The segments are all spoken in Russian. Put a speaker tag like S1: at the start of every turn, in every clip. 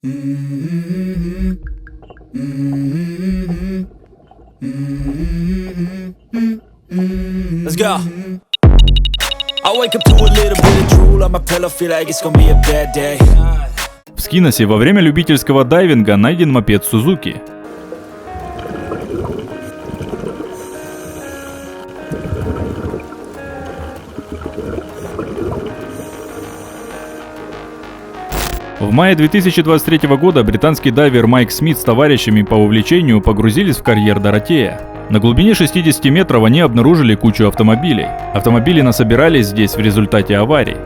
S1: Let's go. I wake up to a little bit of drool on my pillow, feel like it's gonna be a bad day.
S2: В Скиносе во время любительского дайвинга найден мопед Сузуки. В мае 2023 года британский дайвер Майк Смит с товарищами по увлечению погрузились в карьер Доротея. На глубине 60 метров они обнаружили кучу автомобилей. Автомобили насобирались здесь в результате аварий.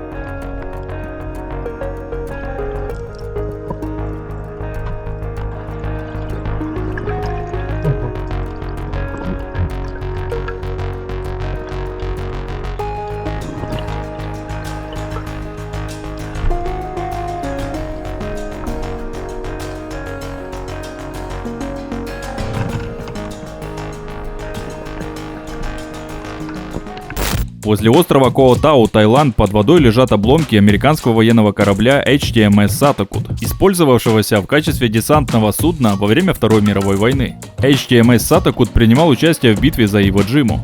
S2: Возле острова Коотау, Таиланд, под водой лежат обломки американского военного корабля HTMS Сатокут, использовавшегося в качестве десантного судна во время Второй мировой войны. HTMS Сатокут принимал участие в битве за Иво-Джиму.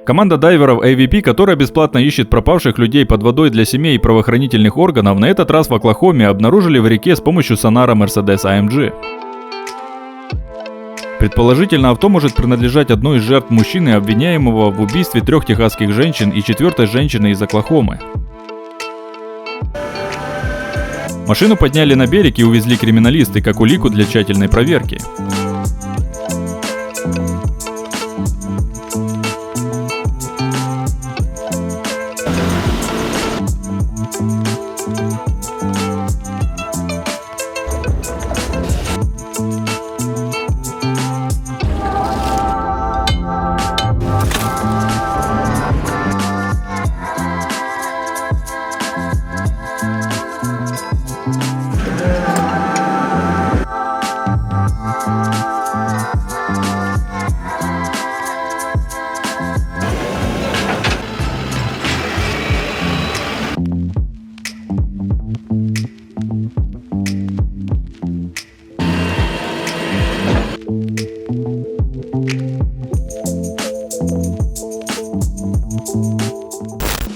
S2: Команда дайверов AVP, которая бесплатно ищет пропавших людей под водой для семей и правоохранительных органов, на этот раз в Оклахоме обнаружили в реке с помощью сонара Mercedes AMG. Предположительно, авто может принадлежать одной из жертв мужчины, обвиняемого в убийстве 3 техасских женщин и 4-й женщины из Оклахомы. Машину подняли на берег и увезли криминалисты как улику для тщательной проверки.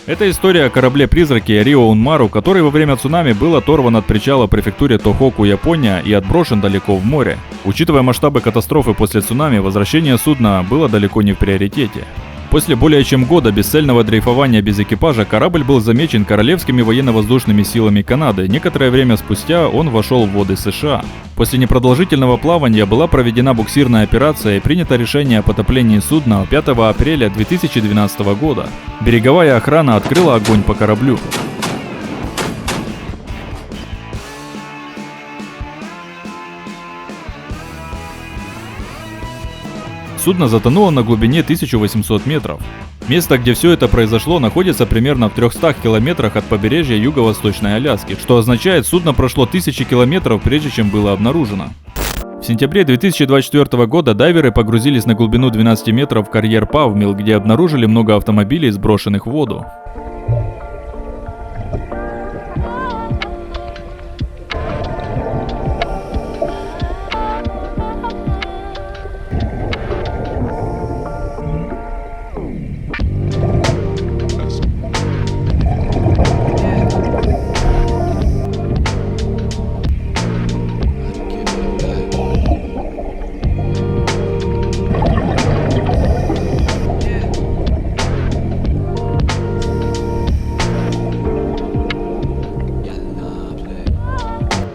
S2: Это история о корабле-призраке Рио Унмару, который во время цунами был оторван от причала в префектуре Тохоку, Япония, и отброшен далеко в море. Учитывая масштабы катастрофы после цунами, возвращение судна было далеко не в приоритете. После более чем года бесцельного дрейфования без экипажа корабль был замечен Королевскими военно-воздушными силами Канады. Некоторое время спустя он вошел в воды США. После непродолжительного плавания была проведена буксирная операция и принято решение о потоплении судна 5 апреля 2012 года. Береговая охрана открыла огонь по кораблю. Судно затонуло на глубине 1800 метров. Место, где все это произошло, находится примерно в 300 километрах от побережья юго-восточной Аляски, что означает, судно прошло тысячи километров, прежде чем было обнаружено. В сентябре 2024 года дайверы погрузились на глубину 12 метров в карьер Павмил, где обнаружили много автомобилей, сброшенных в воду.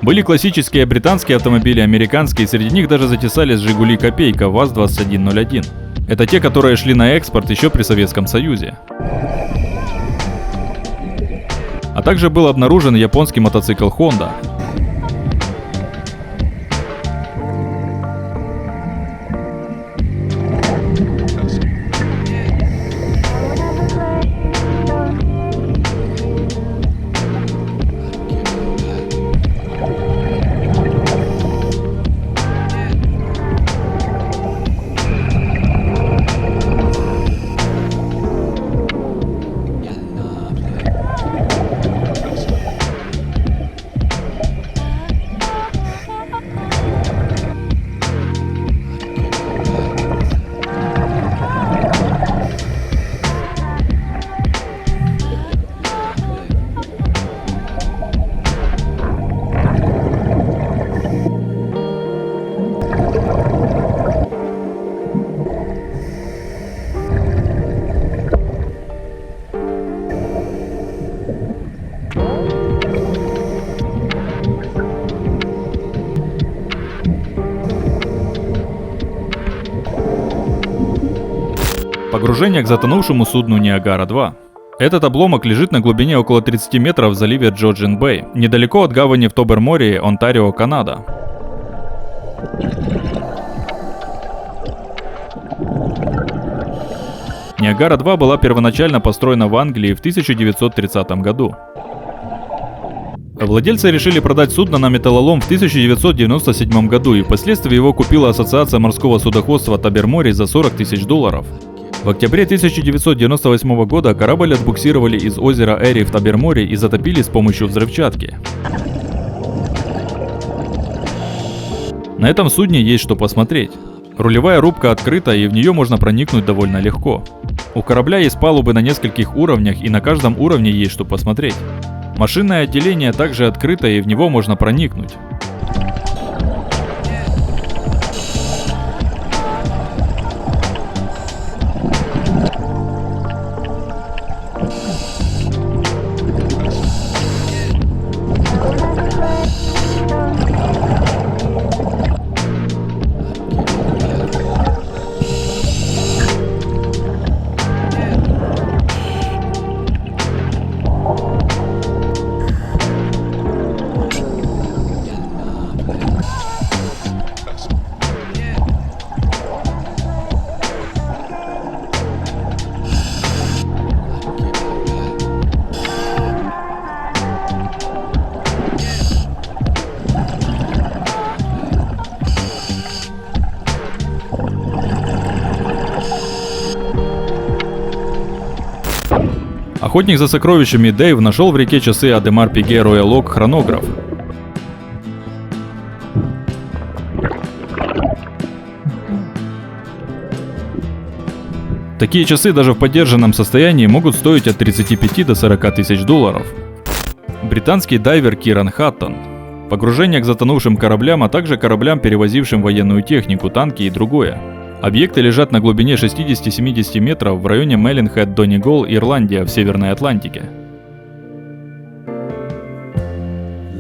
S2: Были классические британские автомобили, американские, среди них даже затесались «Жигули Копейка» ВАЗ-2101. Это те, которые шли на экспорт еще при Советском Союзе. А также был обнаружен японский мотоцикл Honda. Погружение к затонувшему судну Ниагара-2. Этот обломок лежит на глубине около 30 метров в заливе Джоджин-Бэй, недалеко от гавани в Тобер-море, Онтарио, Канада. Ниагара-2 была первоначально построена в Англии в 1930 году. Владельцы решили продать судно на металлолом в 1997 году, и впоследствии его купила Ассоциация морского судоходства Тобер-море за $40 тысяч. В октябре 1998 года корабль отбуксировали из озера Эри в Тобер-море и затопили с помощью взрывчатки. На этом судне есть что посмотреть. Рулевая рубка открыта, и в нее можно проникнуть довольно легко. У корабля есть палубы на нескольких уровнях, и на каждом уровне есть что посмотреть. Машинное отделение также открыто, и в него можно проникнуть. Охотник за сокровищами Дэйв нашел в реке часы Адемар Пиге Роял Ок хронограф. Такие часы даже в подержанном состоянии могут стоить от 35 до 40 тысяч $. Британский дайвер Киран Хаттон. Погружение к затонувшим кораблям, а также кораблям, перевозившим военную технику, танки и другое. Объекты лежат на глубине 60-70 метров в районе Меллинхед, Донегол, Ирландия в Северной Атлантике.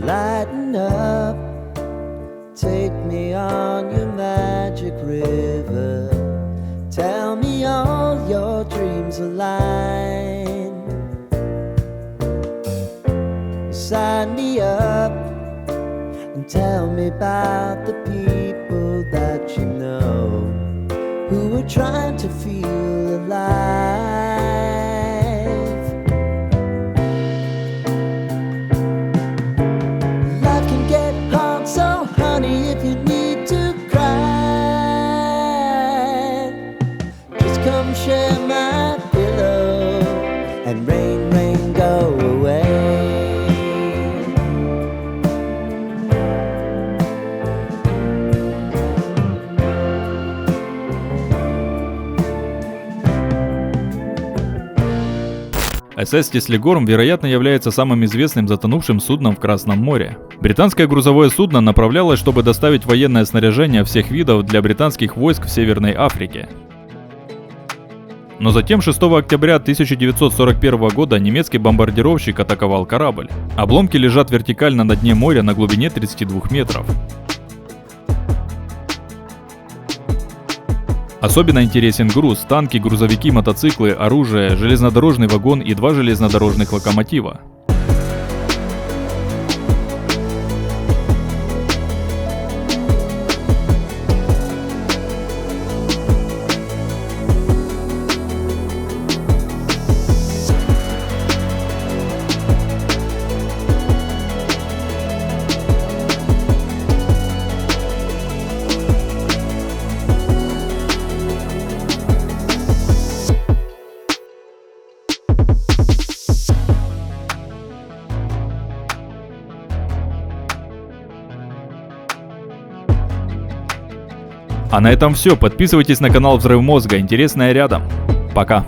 S3: Lighten up, take me on your magic river. Tell me all your dreams align. Sign me up and tell me about the people that you know who are trying to feel alive. Life can get hard, so honey, if you need to cry, just come share my pillow and rain, rain, go away.
S2: СС Теслигорм, вероятно, является самым известным затонувшим судном в Красном море. Британское грузовое судно направлялось, чтобы доставить военное снаряжение всех видов для британских войск в Северной Африке. Но затем 6 октября 1941 года немецкий бомбардировщик атаковал корабль. Обломки лежат вертикально на дне моря на глубине 32 метров. Особенно интересен груз: танки, грузовики, мотоциклы, оружие, железнодорожный вагон и 2 железнодорожных локомотива. А на этом все. Подписывайтесь на канал Взрыв Мозга. Интересное рядом. Пока.